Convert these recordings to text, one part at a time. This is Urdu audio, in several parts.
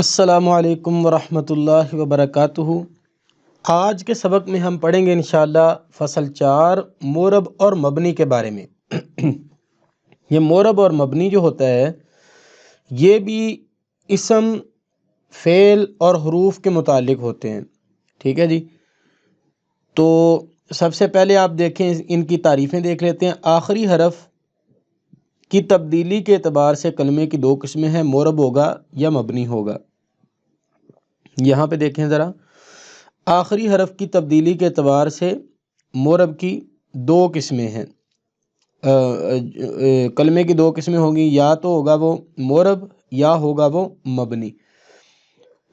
السلام علیکم ورحمۃ اللہ وبرکاتہ۔ آج کے سبق میں ہم پڑھیں گے انشاءاللہ فصل 4 مورب اور مبنی کے بارے میں۔ یہ مورب اور مبنی جو ہوتا ہے یہ بھی اسم، فعل اور حروف کے متعلق ہوتے ہیں، ٹھیک ہے جی۔ تو سب سے پہلے آپ دیکھیں، ان کی تعریفیں دیکھ لیتے ہیں۔ آخری حرف کی تبدیلی کے اعتبار سے کلمے کی 2 قسمیں ہیں، مورب ہوگا یا مبنی ہوگا۔ یہاں پہ دیکھیں ذرا، آخری حرف کی تبدیلی کے اعتبار سے مورب کی 2 قسمیں ہیں، کلمے کی 2 قسمیں ہوں گی، یا تو ہوگا وہ مورب یا ہوگا وہ مبنی۔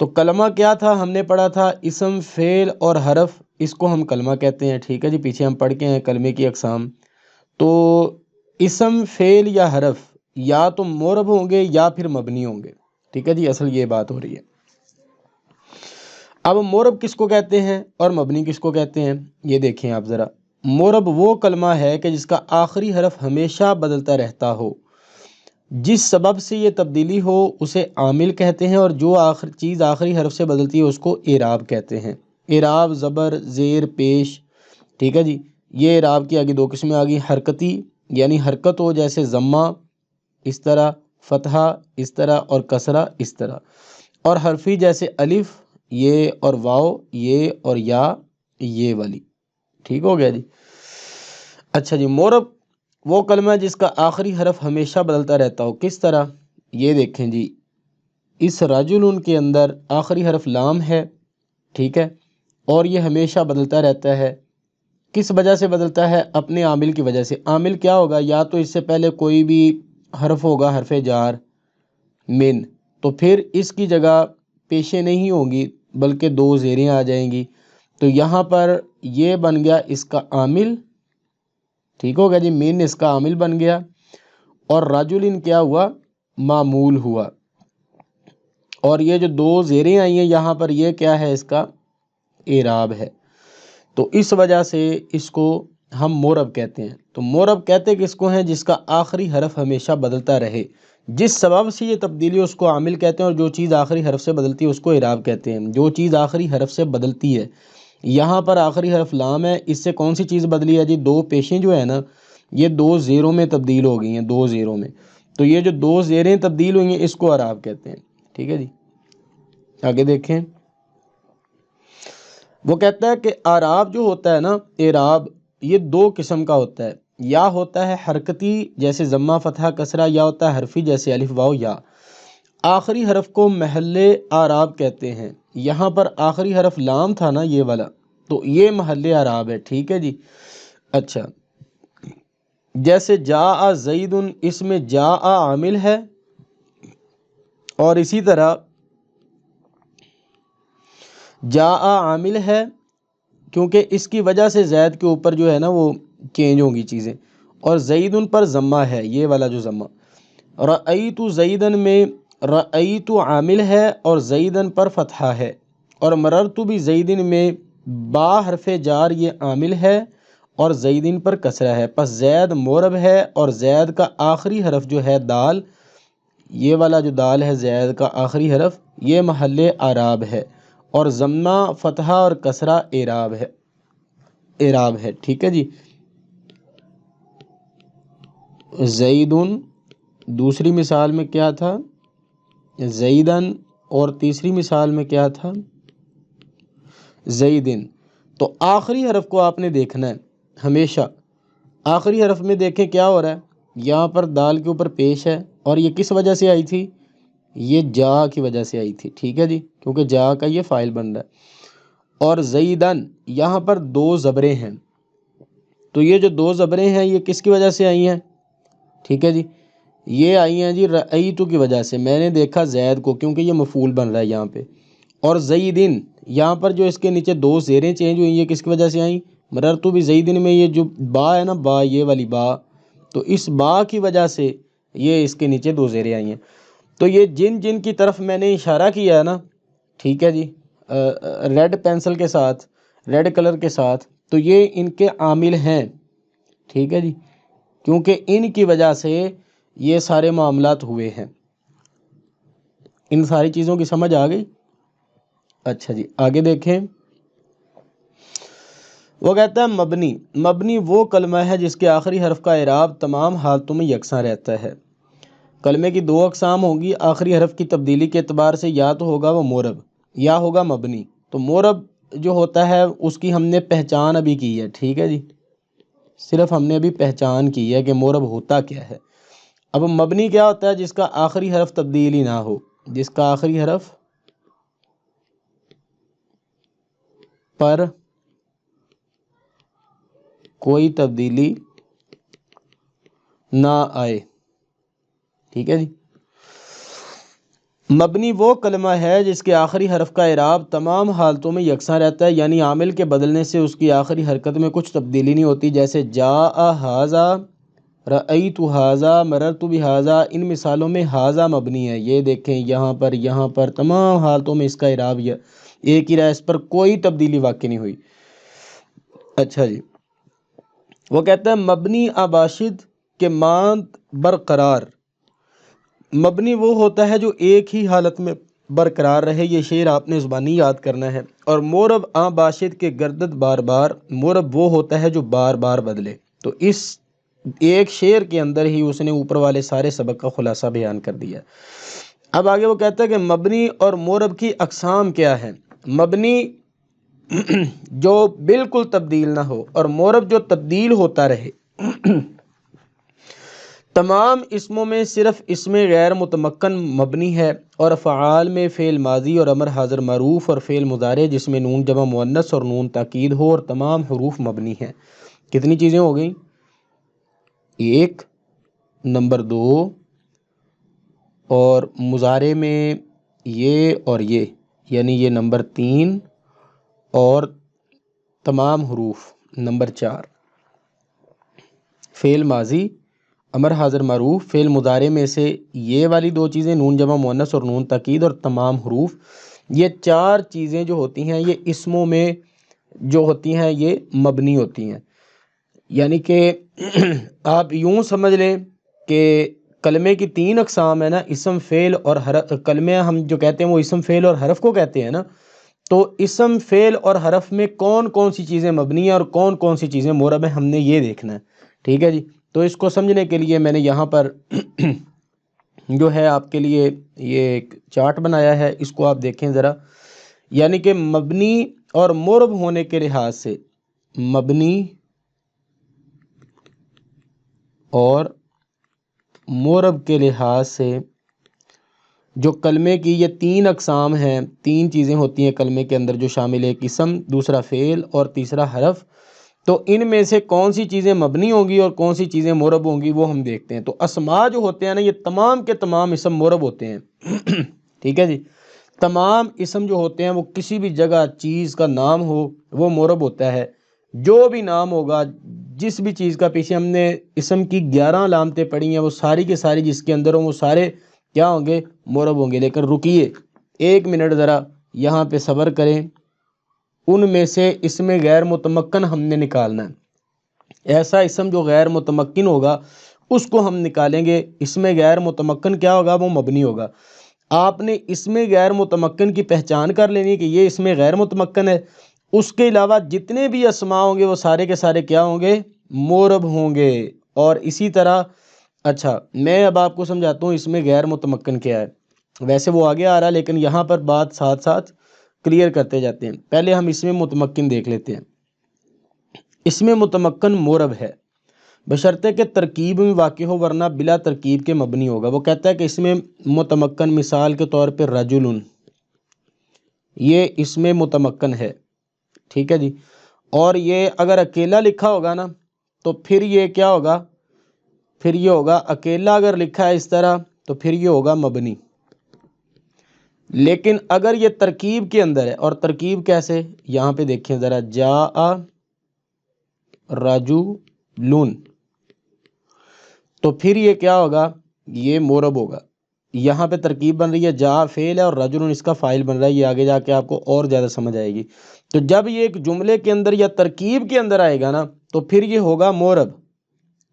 تو کلمہ کیا تھا؟ ہم نے پڑھا تھا اسم، فعل اور حرف، اس کو ہم کلمہ کہتے ہیں، ٹھیک ہے جی۔ پیچھے ہم پڑھ کے ہیں کلمے کی اقسام۔ تو اسم، فعل یا حرف یا تو مورب ہوں گے یا پھر مبنی ہوں گے، ٹھیک ہے جی، اصل یہ بات ہو رہی ہے۔ اب مورب کس کو کہتے ہیں اور مبنی کس کو کہتے ہیں، یہ دیکھیں آپ ذرا۔ مورب وہ کلمہ ہے کہ جس کا آخری حرف ہمیشہ بدلتا رہتا ہو، جس سبب سے یہ تبدیلی ہو اسے عامل کہتے ہیں، اور جو چیز آخری حرف سے بدلتی ہے اس کو اعراب کہتے ہیں۔ اعراب زبر، زیر، پیش، ٹھیک ہے جی۔ یہ اعراب کی آگے 2 قسمیں آ گئی، حرکتی یعنی حرکت ہو، جیسے ضمہ اس طرح، فتحہ اس طرح اور کسرہ اس طرح، اور حرفی جیسے الف یہ اور واو یہ اور یا یہ والی، ٹھیک ہو گیا جی۔ اچھا جی، مورب وہ کلمہ ہے جس کا آخری حرف ہمیشہ بدلتا رہتا ہو، کس طرح؟ یہ دیکھیں جی، اس رجل کے اندر آخری حرف لام ہے، ٹھیک ہے، اور یہ ہمیشہ بدلتا رہتا ہے۔ کس وجہ سے بدلتا ہے؟ اپنے عامل کی وجہ سے۔ عامل کیا ہوگا؟ یا تو اس سے پہلے کوئی بھی حرف ہوگا، حرف جار من، تو پھر اس کی جگہ پیشیں نہیں ہوں گی بلکہ 2 زیریں آ جائیں گی، تو یہاں پر یہ بن گیا اس کا عامل، ٹھیک ہوگا جی، من اس کا عامل بن گیا، اور رجل کیا ہوا؟ معمول ہوا۔ اور یہ جو 2 زیریں آئی ہیں یہاں پر، یہ کیا ہے؟ اس کا اعراب ہے۔ تو اس وجہ سے اس کو ہم مورب کہتے ہیں۔ تو مورب کہتے کس کو ہیں؟ جس کا آخری حرف ہمیشہ بدلتا رہے، جس سبب سے یہ تبدیلی اس کو عامل کہتے ہیں، اور جو چیز آخری حرف سے بدلتی ہے اس کو اعراب کہتے ہیں۔ جو چیز آخری حرف سے بدلتی ہے، یہاں پر آخری حرف لام ہے، اس سے کون سی چیز بدلی ہے جی؟ 2 پیشیں جو ہے نا، یہ 2 زیروں میں تبدیل ہو گئی ہیں، 2 زیروں میں۔ تو یہ جو 2 زیریں تبدیل ہوئی ہیں اس کو اعراب کہتے ہیں، ٹھیک ہے جی۔ آگے دیکھیں، وہ کہتا ہے کہ اعراب جو ہوتا ہے نا، اعراب یہ 2 قسم کا ہوتا ہے، یا ہوتا ہے حرکتی جیسے ضمہ، فتحہ، کسرہ، یا ہوتا ہے حرفی جیسے الف، واو، یا۔ آخری حرف کو محل اعراب کہتے ہیں۔ یہاں پر آخری حرف لام تھا نا، یہ والا، تو یہ محل اعراب ہے، ٹھیک ہے جی۔ اچھا، جیسے جاء زید، اس میں جاء عامل ہے، اور اسی طرح جاء عامل ہے کیونکہ اس کی وجہ سے زید کے اوپر جو ہے نا وہ چینج ہوں گی چیزیں، اور زید پر ضمہ ہے، یہ والا جو ضمہ۔ رأیت زیدن میں رأیت عامل ہے اور زیدن پر فتحہ ہے، اور مررت بزیدن میں با حرف جار یہ عامل ہے اور زیدن پر کسرہ ہے، پس زید مورب ہے، اور زید کا آخری حرف جو ہے دال، یہ والا جو دال ہے زید کا آخری حرف، یہ محل اعراب ہے، اور ضمہ، فتحہ اور کسرہ اعراب ہے، ٹھیک ہے جی۔ زیدن دوسری مثال میں کیا تھا؟ زیدن، اور تیسری مثال میں کیا تھا؟ زیدن۔ تو آخری حرف کو آپ نے دیکھنا ہے ہمیشہ۔ آخری حرف میں دیکھیں کیا ہو رہا ہے، یہاں پر دال کے اوپر پیش ہے، اور یہ کس وجہ سے آئی تھی؟ یہ جا کی وجہ سے آئی تھی، ٹھیک ہے جی، کیونکہ جا کا یہ فاعل بن رہا ہے۔ اور زیدن، یہاں پر 2 زبریں ہیں، تو یہ جو 2 زبریں ہیں یہ کس کی وجہ سے آئی ہیں؟ ٹھیک ہے جی، یہ آئی ہیں جی رأیت کی وجہ سے، میں نے دیکھا زید کو، کیونکہ یہ مفعول بن رہا ہے یہاں پہ۔ اور زیدن، یہاں پر جو اس کے نیچے 2 زیریں چینج ہوئی، یہ کس کی وجہ سے آئیں؟ مررت بزیدن میں یہ جو با ہے نا، با، یہ والی با، تو اس با کی وجہ سے یہ اس کے نیچے 2 زیریں آئی ہیں۔ تو یہ جن کی طرف میں نے اشارہ کیا ہے نا، ٹھیک ہے جی، ریڈ پینسل کے ساتھ، ریڈ کلر کے ساتھ، تو یہ ان کے عامل ہیں، ٹھیک ہے جی، کیونکہ ان کی وجہ سے یہ سارے معاملات ہوئے ہیں۔ ان ساری چیزوں کی سمجھ آ گئی؟ اچھا جی آگے دیکھیں، وہ کہتا ہے مبنی، مبنی وہ کلمہ ہے جس کے آخری حرف کا اعراب تمام حالتوں میں یکساں رہتا ہے۔ کلمے کی دو اقسام ہوں گی، آخری حرف کی تبدیلی کے اعتبار سے یا تو ہوگا وہ مورب یا ہوگا مبنی۔ تو مورب جو ہوتا ہے اس کی ہم نے پہچان ابھی کی ہے، ٹھیک ہے جی، صرف ہم نے ابھی پہچان کی ہے کہ مورب ہوتا کیا ہے۔ اب مبنی کیا ہوتا ہے؟ جس کا آخری حرف تبدیل ہی نہ ہو، جس کا آخری حرف پر کوئی تبدیلی نہ آئے، ٹھیک ہے جی۔ مبنی وہ کلمہ ہے جس کے آخری حرف کا اعراب تمام حالتوں میں یکساں رہتا ہے، یعنی عامل کے بدلنے سے اس کی آخری حرکت میں کچھ تبدیلی نہیں ہوتی، جیسے جاء ھذا، رأیت ھذا، مررت بھذا۔ ان مثالوں میں ھذا مبنی ہے، یہ دیکھیں یہاں پر تمام حالتوں میں اس کا اعراب ایک ہی رہا، اس پر کوئی تبدیلی واقع نہیں ہوئی۔ اچھا جی، وہ کہتا ہے مبنی آباشد کے مانند برقرار، مبنی وہ ہوتا ہے جو ایک ہی حالت میں برقرار رہے، یہ شعر آپ نے زبانی یاد کرنا ہے۔ اور مورب آباشد کے گردد بار بار، مورب وہ ہوتا ہے جو بار بار بدلے۔ تو اس ایک شعر کے اندر ہی اس نے اوپر والے سارے سبق کا خلاصہ بیان کر دیا۔ اب آگے وہ کہتا ہے کہ مبنی اور مورب کی اقسام کیا ہیں۔ مبنی جو بالکل تبدیل نہ ہو اور مورب جو تبدیل ہوتا رہے۔ تمام اسموں میں صرف اسم غیر متمکن مبنی ہے، اور افعال میں فعل ماضی اور امر حاضر معروف اور فعل مضارع جس میں نون جمع مؤنث اور نون تاکید ہو، اور تمام حروف مبنی ہیں۔ کتنی چیزیں ہو گئیں؟ ایک، نمبر دو، اور مضارع میں یہ اور یہ، یعنی یہ نمبر تین، اور تمام حروف نمبر چار۔ فعل ماضی، امر حاضر معروف، فعل مضارع میں سے یہ والی دو چیزیں نون جمع مؤنث اور نون تاکید، اور تمام حروف، یہ چار چیزیں جو ہوتی ہیں یہ اسموں میں جو ہوتی ہیں یہ مبنی ہوتی ہیں۔ یعنی کہ آپ یوں سمجھ لیں کہ کلمے کی تین اقسام ہیں نا، اسم، فعل اور حرف۔ کلمے ہم جو کہتے ہیں وہ اسم، فعل اور حرف کو کہتے ہیں نا، تو اسم، فعل اور حرف میں کون کون سی چیزیں مبنی ہیں اور کون کون سی چیزیں مورب ہیں، ہم نے یہ دیکھنا ہے، ٹھیک ہے جی۔ تو اس کو سمجھنے کے لیے میں نے یہاں پر جو ہے آپ کے لیے یہ ایک چارٹ بنایا ہے، اس کو آپ دیکھیں ذرا۔ یعنی کہ مبنی اور مورب ہونے کے لحاظ سے، مبنی اور مورب کے لحاظ سے جو کلمے کی یہ تین اقسام ہیں، تین چیزیں ہوتی ہیں کلمے کے اندر جو شامل ہے، ایک اسم، دوسرا فعل اور تیسرا حرف۔ تو ان میں سے کون سی چیزیں مبنی ہوں گی اور کون سی چیزیں مورب ہوں گی وہ ہم دیکھتے ہیں۔ تو اسماء جو ہوتے ہیں نا یہ تمام کے تمام اسم مورب ہوتے ہیں، ٹھیک ہے جی۔ تمام اسم جو ہوتے ہیں وہ کسی بھی جگہ چیز کا نام ہو وہ مورب ہوتا ہے۔ جو بھی نام ہوگا، جس بھی چیز کا، پیچھے ہم نے اسم کی 11 علامتیں پڑھی ہیں، وہ ساری کے ساری جس کے اندر ہوں وہ سارے کیا ہوں گے؟ مورب ہوں گے۔ لیکن رکیے ایک منٹ ذرا یہاں پہ صبر کریں، ان میں سے اسم غیر متمکن ہم نے نکالنا ہے۔ ایسا اسم جو غیر متمکن ہوگا اس کو ہم نکالیں گے۔ اسم غیر متمکن کیا ہوگا؟ وہ مبنی ہوگا۔ آپ نے اسم غیر متمکن کی پہچان کر لینی کہ یہ اسم غیر متمکن ہے، اس کے علاوہ جتنے بھی اسماء ہوں گے وہ سارے کے سارے کیا ہوں گے؟ مورب ہوں گے۔ اور اسی طرح اچھا میں اب آپ کو سمجھاتا ہوں اسم غیر متمکن کیا ہے۔ ویسے وہ آگے آ رہا ہے لیکن یہاں پر بات ساتھ ساتھ کلیئر کرتے جاتے ہیں۔ پہلے ہم اسم متمکن دیکھ لیتے ہیں۔ اسم متمکن مورب ہے بشرطے کہ ترکیب میں واقع ہو، ورنہ بلا ترکیب کے مبنی ہوگا۔ وہ کہتا ہے کہ اسم متمکن مثال کے طور پہ رجل، یہ اسم متمکن ہے، ٹھیک ہے جی۔ اور یہ اگر اکیلا لکھا ہوگا نا تو پھر یہ کیا ہوگا؟ پھر یہ ہوگا اکیلا، اگر لکھا ہے اس طرح تو پھر یہ ہوگا مبنی۔ لیکن اگر یہ ترکیب کے اندر ہے، اور ترکیب کیسے؟ یہاں پہ دیکھیں ذرا، جاء رجل، تو پھر یہ کیا ہوگا؟ یہ مورب ہوگا۔ یہاں پہ ترکیب بن رہی ہے، جاء فعل ہے اور رجل اس کا فاعل بن رہا ہے، یہ آگے جا کے آپ کو اور زیادہ سمجھ آئے گی۔ تو جب یہ ایک جملے کے اندر یا ترکیب کے اندر آئے گا نا تو پھر یہ ہوگا مورب،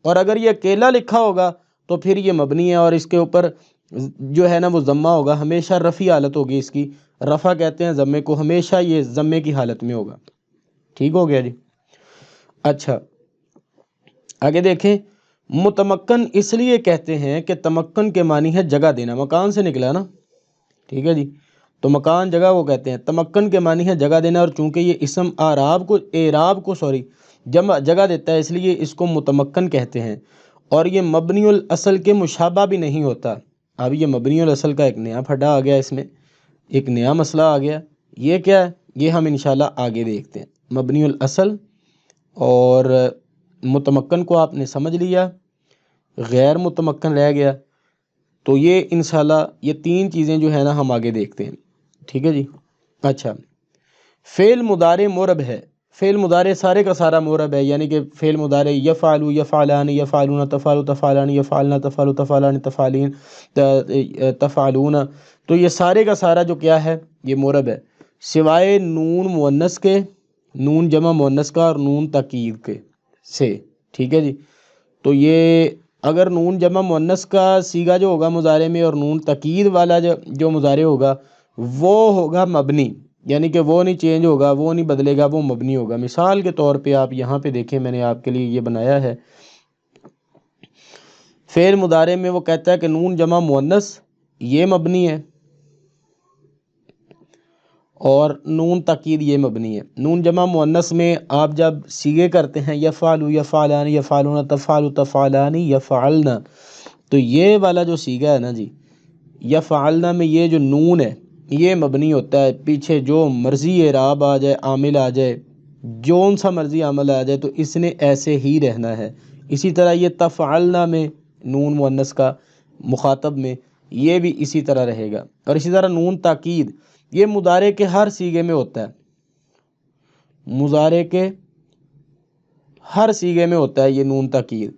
اور اگر یہ اکیلا لکھا ہوگا تو پھر یہ مبنی ہے، اور اس کے اوپر جو ہے نا وہ ضمہ ہوگا، ہمیشہ رفع حالت ہوگی اس کی، رفع کہتے ہیں ضمے کو، ہمیشہ یہ ضمے کی حالت میں ہوگا۔ ٹھیک ہو گیا جی۔ اچھا آگے دیکھیں، متمکن اس لیے کہتے ہیں کہ تمکن کے معنی ہے جگہ دینا، مکان سے نکلا نا، ٹھیک ہے جی، تو مکان جگہ کو کہتے ہیں، تمکن کے معنی ہے جگہ دینا، اور چونکہ یہ اسم اعراب کو جگہ دیتا ہے، اس لیے اس کو متمکن کہتے ہیں، اور یہ مبنی الاصل کے مشابہ بھی نہیں ہوتا۔ اب یہ مبنی الاصل کا ایک نیا پھڈا آ گیا، اس میں ایک نیا مسئلہ آ گیا، یہ کیا ہے، یہ ہم انشاءاللہ آگے دیکھتے ہیں۔ مبنی الاصل اور متمکن کو آپ نے سمجھ لیا، غیر متمکن رہ گیا، تو یہ انشاءاللہ یہ تین چیزیں جو ہے نا ہم آگے دیکھتے ہیں، ٹھیک ہے جی۔ اچھا، فعل مضارع مورب ہے، فعل مضارع سارے کا سارا مورب ہے، یعنی کہ فعل مضارع یفعلو یفعلان یفعلون تفعلوا تفعلان یفعلن تفعلوا تفعلان تفعلین تفعلون، تو یہ سارے کا سارا جو کیا ہے، یہ مورب ہے، سوائے نون مؤنث کے، نون جمع مؤنث کا اور نون تاکید کے سے، ٹھیک ہے جی۔ تو یہ اگر نون جمع مؤنث کا صیغہ جو ہوگا مضارع میں، اور نون تاکید والا جو مضارع ہوگا وہ ہوگا مبنی، یعنی کہ وہ نہیں چینج ہوگا، وہ نہیں بدلے گا، وہ مبنی ہوگا۔ مثال کے طور پہ آپ یہاں پہ دیکھیں، میں نے آپ کے لیے یہ بنایا ہے، فعل مضارع میں وہ کہتا ہے کہ نون جمع مؤنث یہ مبنی ہے، اور نون تاکید یہ مبنی ہے۔ نون جمع مؤنث میں آپ جب صیغے کرتے ہیں یفعلوا یفعلان یفعلون تفعلوا تفعلان یفعلن، تو یہ والا جو صیغہ ہے نا جی، یفعلن میں یہ جو نون ہے یہ مبنی ہوتا ہے، پیچھے جو مرضی اعراب آ جائے، عامل آ جائے، جون سا مرضی عامل آ جائے، تو اس نے ایسے ہی رہنا ہے۔ اسی طرح یہ تفعلن میں نون مؤنث کا مخاطب میں یہ بھی اسی طرح رہے گا، اور اسی طرح نون تاکید یہ مضارع کے ہر صیغے میں ہوتا ہے، مضارع کے ہر صیغے میں ہوتا ہے یہ نون تاکید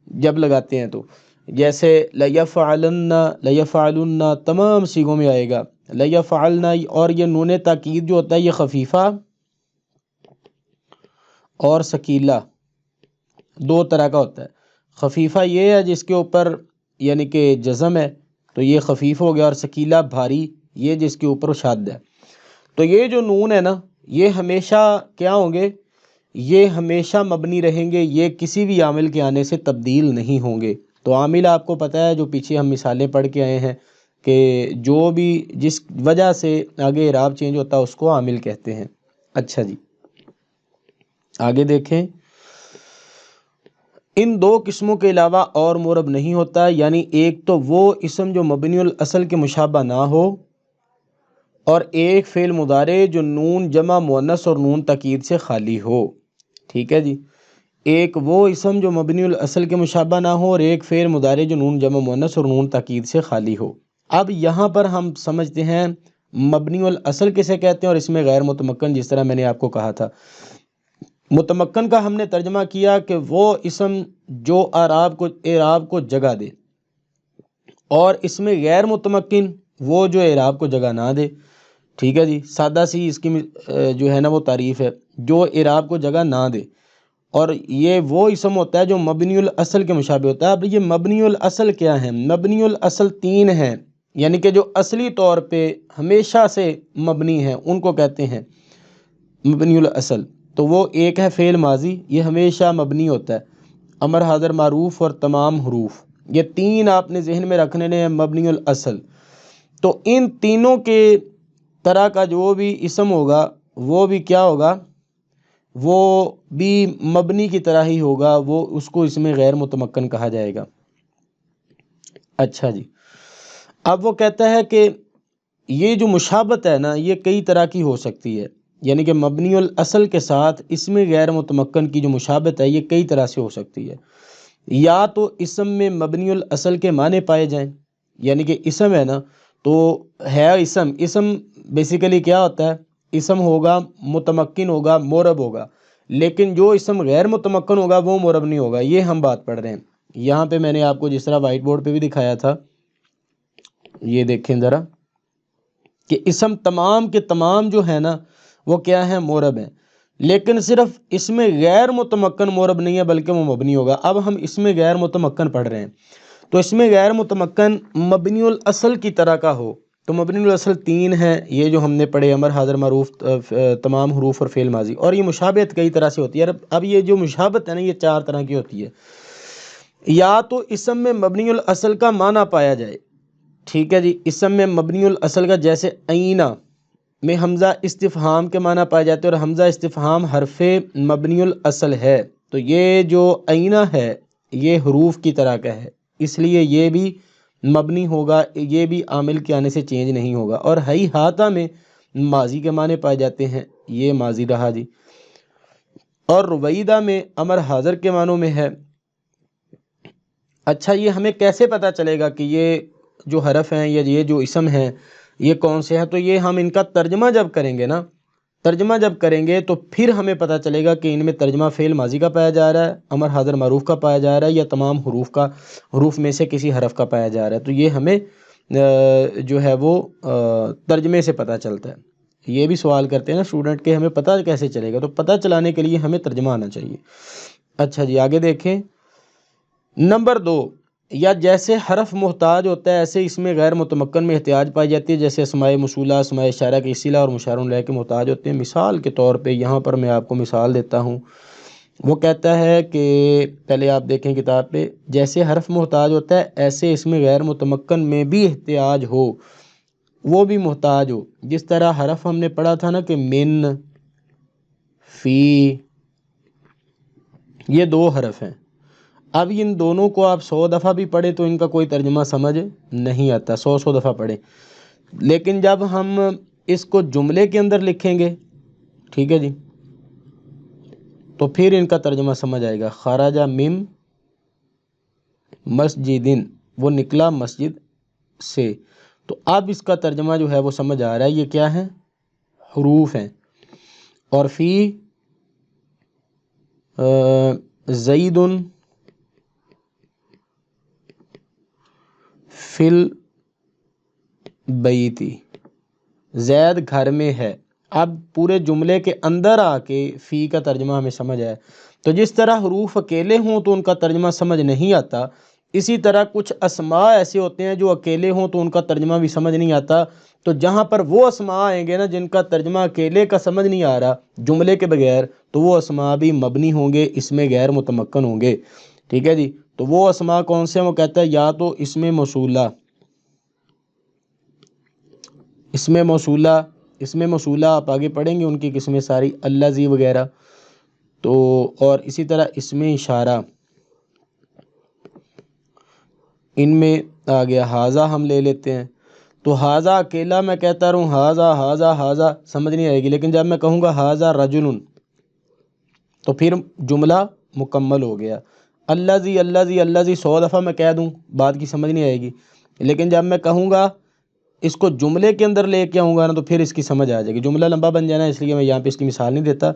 جب لگاتے ہیں، تو جیسے لیفعلن لیفعلن تمام صیغوں میں آئے گا لیفعلن، اور یہ نون تاکید جو ہوتا ہے یہ خفیفہ اور ثقیلہ دو طرح کا ہوتا ہے۔ خفیفہ یہ ہے جس کے اوپر یعنی کہ جزم ہے، تو یہ خفیف ہو گیا، اور ثقیلہ بھاری یہ جس کے اوپر شاد ہے۔ تو یہ جو نون ہے نا یہ ہمیشہ کیا ہوں گے، یہ ہمیشہ مبنی رہیں گے، یہ کسی بھی عامل کے آنے سے تبدیل نہیں ہوں گے۔ تو عامل آپ کو پتہ ہے، جو پیچھے ہم مثالیں پڑھ کے آئے ہیں، کہ جو بھی جس وجہ سے آگے اعراب چینج ہوتا ہے اس کو عامل کہتے ہیں۔ اچھا جی آگے دیکھیں، ان دو قسموں کے علاوہ اور مورب نہیں ہوتا، یعنی ایک تو وہ اسم جو مبنی الاصل کے مشابہ نہ ہو، اور ایک فعل مضارع جو نون جمع مؤنث اور نون تاکید سے خالی ہو، ٹھیک ہے جی۔ ایک وہ اسم جو مبنی الاصل کے مشابہ نہ ہو، اور ایک فعل مضارع جو نون جمع مؤنث اور نون تاکید سے خالی ہو۔ اب یہاں پر ہم سمجھتے ہیں مبنی الاصل کسے کہتے ہیں، اور اس میں غیر متمکن، جس طرح میں نے آپ کو کہا تھا۔ متمکن کا ہم نے ترجمہ کیا کہ وہ اسم جو اعراب کو جگہ دے، اور اس میں غیر متمکن وہ جو اعراب کو جگہ نہ دے، ٹھیک ہے جی۔ سادہ سی اس کی جو ہے نا وہ تعریف ہے، جو اعراب کو جگہ نہ دے، اور یہ وہ اسم ہوتا ہے جو مبنی الاصل کے مشابہ ہوتا ہے۔ اب یہ مبنی الاصل کیا ہے؟ مبنی الاصل تین ہیں، یعنی کہ جو اصلی طور پہ ہمیشہ سے مبنی ہیں ان کو کہتے ہیں مبنی الاصل۔ تو وہ ایک ہے فعل ماضی، یہ ہمیشہ مبنی ہوتا ہے، امر حاضر معروف اور تمام حروف، یہ تین آپ نے ذہن میں رکھنے ہیں مبنی الاصل۔ تو ان تینوں کے طرح کا جو بھی اسم ہوگا وہ بھی کیا ہوگا، وہ بھی مبنی کی طرح ہی ہوگا، وہ اس کو اس میں غیر متمکن کہا جائے گا۔ اچھا جی، اب وہ کہتا ہے کہ یہ جو مشابہت ہے نا یہ کئی طرح کی ہو سکتی ہے، یعنی کہ مبنی الاصل کے ساتھ اسم غیر متمکن کی جو مشابہت ہے یہ کئی طرح سے ہو سکتی ہے۔ یا تو اسم میں مبنی الاصل کے معنی پائے جائیں، یعنی کہ اسم ہے نا تو ہے اسم بیسیکلی کیا ہوتا ہے، اسم ہوگا متمکن ہوگا مورب ہوگا، لیکن جو اسم غیر متمکن ہوگا وہ مورب نہیں ہوگا، یہ ہم بات پڑھ رہے ہیں۔ یہاں پہ میں نے آپ کو جس طرح وائٹ بورڈ پہ بھی دکھایا تھا، یہ دیکھیں ذرا کہ اسم تمام کے تمام جو ہے نا وہ کیا ہے، مورب ہیں، لیکن صرف اس میں غیر متمکن مورب نہیں ہے بلکہ وہ مبنی ہوگا۔ اب ہم اس میں غیر متمکن پڑھ رہے ہیں، تو اس میں غیر متمکن مبنی الاصل کی طرح کا ہو تو مبنی الاصل 3 ہیں، یہ جو ہم نے پڑھے امر حاضر معروف تمام حروف اور فعل ماضی، اور یہ مشابہت کئی طرح سے ہوتی ہے۔ اب یہ جو مشابہت ہے نا یہ 4 طرح کی ہوتی ہے۔ یا تو اسم میں مبنی الاصل کا معنی پایا جائے، ٹھیک ہے جی، اسم میں مبنی الاصل کا، جیسے اینا میں حمزہ استفہام کے معنی پائے جاتے ہیں اور حمزہ استفہام حرف مبنی الاصل ہے، تو یہ جو اینا ہے یہ حروف کی طرح کا ہے، اس لیے یہ بھی مبنی ہوگا، یہ بھی عامل کے آنے سے چینج نہیں ہوگا۔ اور ہی ہاتھا میں ماضی کے معنی پائے جاتے ہیں، یہ ماضی رہا جی۔ اور رویدہ میں امر حاضر کے معنوں میں ہے۔ اچھا، یہ ہمیں کیسے پتہ چلے گا کہ یہ جو حرف ہیں یا یہ جو اسم ہیں یہ کون سے ہیں؟ تو یہ ہم ان کا ترجمہ جب کریں گے نا، ترجمہ جب کریں گے تو پھر ہمیں پتہ چلے گا کہ ان میں ترجمہ فعل ماضی کا پایا جا رہا ہے، امر حاضر معروف کا پایا جا رہا ہے، یا تمام حروف میں سے کسی حرف کا پایا جا رہا ہے۔ تو یہ ہمیں جو ہے وہ ترجمے سے پتہ چلتا ہے۔ یہ بھی سوال کرتے ہیں نا اسٹوڈنٹ کہ ہمیں پتہ کیسے چلے گا، تو پتہ چلانے کے لیے ہمیں ترجمہ آنا چاہیے۔ اچھا جی، آگے دیکھیں۔ نمبر 2، یا جیسے حرف محتاج ہوتا ہے ایسے اس میں غیر متمکن میں احتیاج پائی جاتی ہے، جیسے اسماء موصولہ، اسماء اشارہ کے صلہ اور مشار الیہ کے محتاج ہوتے ہیں۔ مثال کے طور پہ یہاں پر میں آپ کو مثال دیتا ہوں، وہ کہتا ہے کہ پہلے آپ دیکھیں کتاب پہ، جیسے حرف محتاج ہوتا ہے ایسے اس میں غیر متمکن میں بھی احتیاج ہو، وہ بھی محتاج ہو۔ جس طرح حرف ہم نے پڑھا تھا نا کہ من، فی، یہ 2 حرف ہیں۔ اب ان دونوں کو آپ 100 دفعہ بھی پڑھیں تو ان کا کوئی ترجمہ سمجھ نہیں آتا، 100 دفعہ پڑھیں، لیکن جب ہم اس کو جملے کے اندر لکھیں گے، ٹھیک ہے جی، تو پھر ان کا ترجمہ سمجھ آئے گا۔ خرج من مسجدن، وہ نکلا مسجد سے، تو اب اس کا ترجمہ جو ہے وہ سمجھ آ رہا ہے، یہ کیا ہے؟ حروف ہیں۔ اور فی زید فی البیتی، زید گھر میں ہے۔ اب پورے جملے کے اندر آ کے فی کا ترجمہ ہمیں سمجھ آیا۔ تو جس طرح حروف اکیلے ہوں تو ان کا ترجمہ سمجھ نہیں آتا، اسی طرح کچھ اسماء ایسے ہوتے ہیں جو اکیلے ہوں تو ان کا ترجمہ بھی سمجھ نہیں آتا۔ تو جہاں پر وہ اسماء آئیں گے نا جن کا ترجمہ اکیلے کا سمجھ نہیں آ رہا جملے کے بغیر، تو وہ اسماء بھی مبنی ہوں گے، اس میں غیر متمکن ہوں گے، ٹھیک ہے جی۔ تو وہ اسماء کون سے ہیں؟ وہ کہتا ہے یا تو اسم موصولہ، اسم موصولہ آپ آگے پڑھیں گے ان کی قسمیں ساری، الذی وغیرہ، تو اور اسی طرح اسم اشارہ، ان میں آ گیا ہاذا، ہم لے لیتے ہیں۔ تو ہاذا اکیلا میں کہتا رہوں ہاذا ہاذا ہاذا سمجھ نہیں آئے گی، لیکن جب میں کہوں گا ہاذا رجل تو پھر جملہ مکمل ہو گیا۔ الذی الذی الذی 100 دفعہ میں کہہ دوں بات کی سمجھ نہیں آئے گی، لیکن جب میں کہوں گا اس کو جملے کے اندر لے کے آؤں گا نا تو پھر اس کی سمجھ آ جائے گی۔ جملہ لمبا بن جانا ہے اس لیے میں یہاں پہ اس کی مثال نہیں دیتا،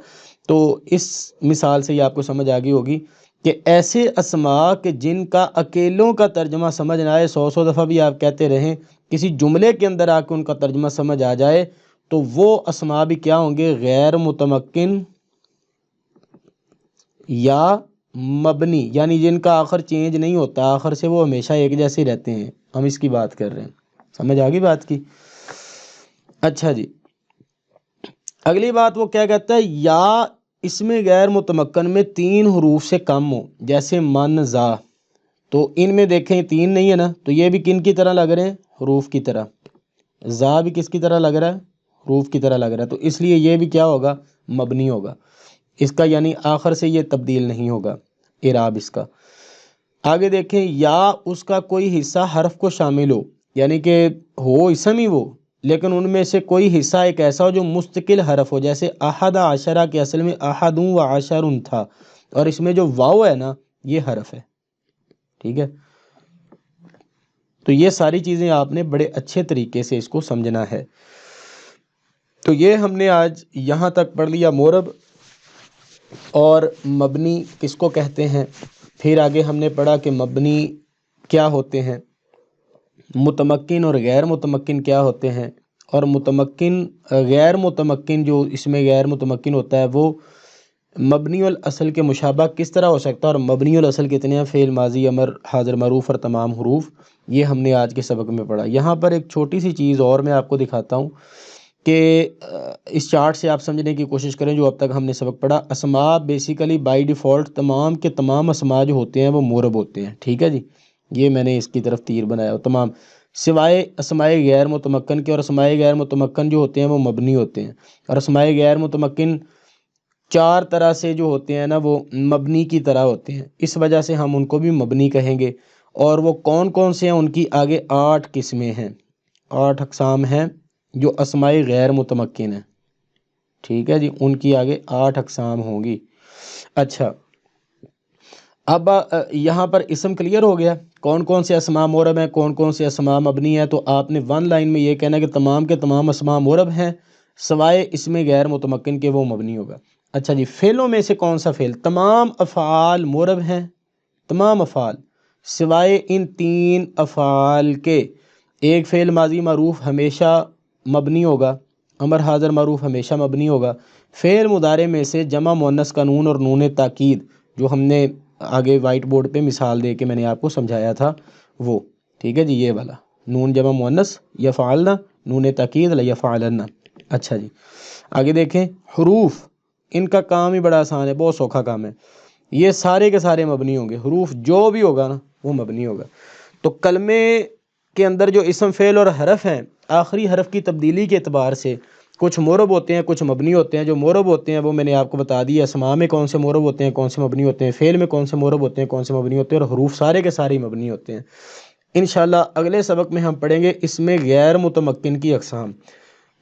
تو اس مثال سے یہ آپ کو سمجھ آ گئی ہوگی کہ ایسے اسماء کہ جن کا اکیلوں کا ترجمہ سمجھ نہ آئے، 100 دفعہ بھی آپ کہتے رہیں، کسی جملے کے اندر آ کے ان کا ترجمہ سمجھ آ جائے تو وہ اسماء بھی کیا ہوں گے؟ غیر متمکن یا مبنی، یعنی جن کا آخر چینج نہیں ہوتا، آخر سے وہ ہمیشہ ایک جیسے ہی رہتے ہیں، ہم اس کی بات کر رہے ہیں۔ سمجھ آ گئی بات کی؟ اچھا جی، اگلی بات وہ کیا کہتا ہے؟ یا اس میں غیر متمکن میں 3 حروف سے کم ہو، جیسے من، زا، تو ان میں دیکھیں 3 نہیں ہے نا، تو یہ بھی کن کی طرح لگ رہے ہیں؟ حروف کی طرح۔ زا بھی کس کی طرح لگ رہا ہے؟ حروف کی طرح لگ رہا ہے، تو اس لیے یہ بھی کیا ہوگا؟ مبنی ہوگا، اس کا یعنی آخر سے یہ تبدیل نہیں ہوگا اعراب اس کا۔ آگے دیکھیں، یا اس کا کوئی حصہ حرف کو شامل ہو، یعنی کہ ہو اسم ہی وہ، لیکن ان میں سے کوئی حصہ ایک ایسا ہو جو مستقل حرف ہو، جیسے احد عشرہ کے اصل میں احدٌ و عشرٌ تھا، اور اس میں جو واو ہے نا یہ حرف ہے، ٹھیک ہے۔ تو یہ ساری چیزیں آپ نے بڑے اچھے طریقے سے اس کو سمجھنا ہے۔ تو یہ ہم نے آج یہاں تک پڑھ لیا مورب اور مبنی کس کو کہتے ہیں، پھر آگے ہم نے پڑھا کہ مبنی کیا ہوتے ہیں، متمکن اور غیر متمکن کیا ہوتے ہیں، اور متمکن غیر متمکن جو اس میں غیر متمکن ہوتا ہے وہ مبنی الاصل کے مشابہ کس طرح ہو سکتا ہے اور مبنی الاصل کتنے ہیں، فعل ماضی امر حاضر معروف اور تمام حروف، یہ ہم نے آج کے سبق میں پڑھا۔ یہاں پر ایک چھوٹی سی چیز اور میں آپ کو دکھاتا ہوں کہ اس چارٹ سے آپ سمجھنے کی کوشش کریں جو اب تک ہم نے سبق پڑھا۔ اسماء بیسیکلی بائی ڈیفالٹ تمام کے تمام اسماء جو ہوتے ہیں وہ مورب ہوتے ہیں، ٹھیک ہے جی، یہ میں نے اس کی طرف تیر بنایا، تمام سوائے اسماء غیر متمکن کے، اور اسماء غیر متمکن جو ہوتے ہیں وہ مبنی ہوتے ہیں، اور اسماء غیر متمکن چار طرح سے جو ہوتے ہیں نا وہ مبنی کی طرح ہوتے ہیں، اس وجہ سے ہم ان کو بھی مبنی کہیں گے۔ اور وہ کون کون سے ہیں، ان کی آگے 8 قسمیں ہیں، 8 اقسام ہیں جو اسماء غیر متمکن ہیں، ٹھیک ہے جی، ان کی آگے 8 اقسام ہوں گی۔ اچھا، اب یہاں پر اسم کلیئر ہو گیا، کون کون سے اسماء مورب ہیں، کون کون سے اسماء مبنی ہیں، تو آپ نے 1 لائن میں یہ کہنا ہے کہ تمام کے تمام اسماء مورب ہیں سوائے اسم غیر متمکن کے، وہ مبنی ہوگا۔ اچھا جی، فعلوں میں سے کون سا فعل، تمام افعال مورب ہیں، تمام افعال سوائے ان 3 افعال کے۔ ایک فعل ماضی معروف ہمیشہ مبنی ہوگا، امر حاضر معروف ہمیشہ مبنی ہوگا۔ فعل مضارع میں سے جمع مؤنث کا نون اور نون تاکید، جو ہم نے آگے وائٹ بورڈ پہ مثال دے کے میں نے آپ کو سمجھایا تھا وہ، ٹھیک ہے جی، یہ والا نون جمع مؤنث یفعلن، نون تاکید لیفعلن۔ اچھا جی، آگے دیکھیں، حروف، ان کا کام ہی بڑا آسان ہے، بہت سوکھا کام ہے، یہ سارے کے سارے مبنی ہوں گے، حروف جو بھی ہوگا نا وہ مبنی ہوگا۔ تو کلمے کے اندر جو اسم فعل اور حرف ہیں، آخری حرف کی تبدیلی کے اعتبار سے کچھ مورب ہوتے ہیں کچھ مبنی ہوتے ہیں۔ جو مورب ہوتے ہیں وہ میں نے آپ کو بتا دیا، اسماء میں کون سے مورب ہوتے ہیں کون سے مبنی ہوتے ہیں، فعل میں کون سے مورب ہوتے ہیں کون سے مبنی ہوتے ہیں، اور حروف سارے کے سارے مبنی ہوتے ہیں۔ انشاءاللہ اگلے سبق میں ہم پڑھیں گے اسم غیر متمکن کی اقسام،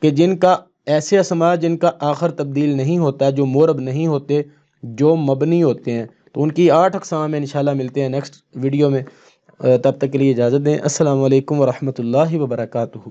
کہ جن کا ایسے اسماء جن کا آخر تبدیل نہیں ہوتا، جو مورب نہیں ہوتے، جو مبنی ہوتے ہیں، تو ان کی 8 اقسام ہیں۔ انشاءاللہ ملتے ہیں نیکسٹ ویڈیو میں، تب تک کے لیے اجازت دیں۔ السلام علیکم ورحمۃ اللہ وبرکاتہ۔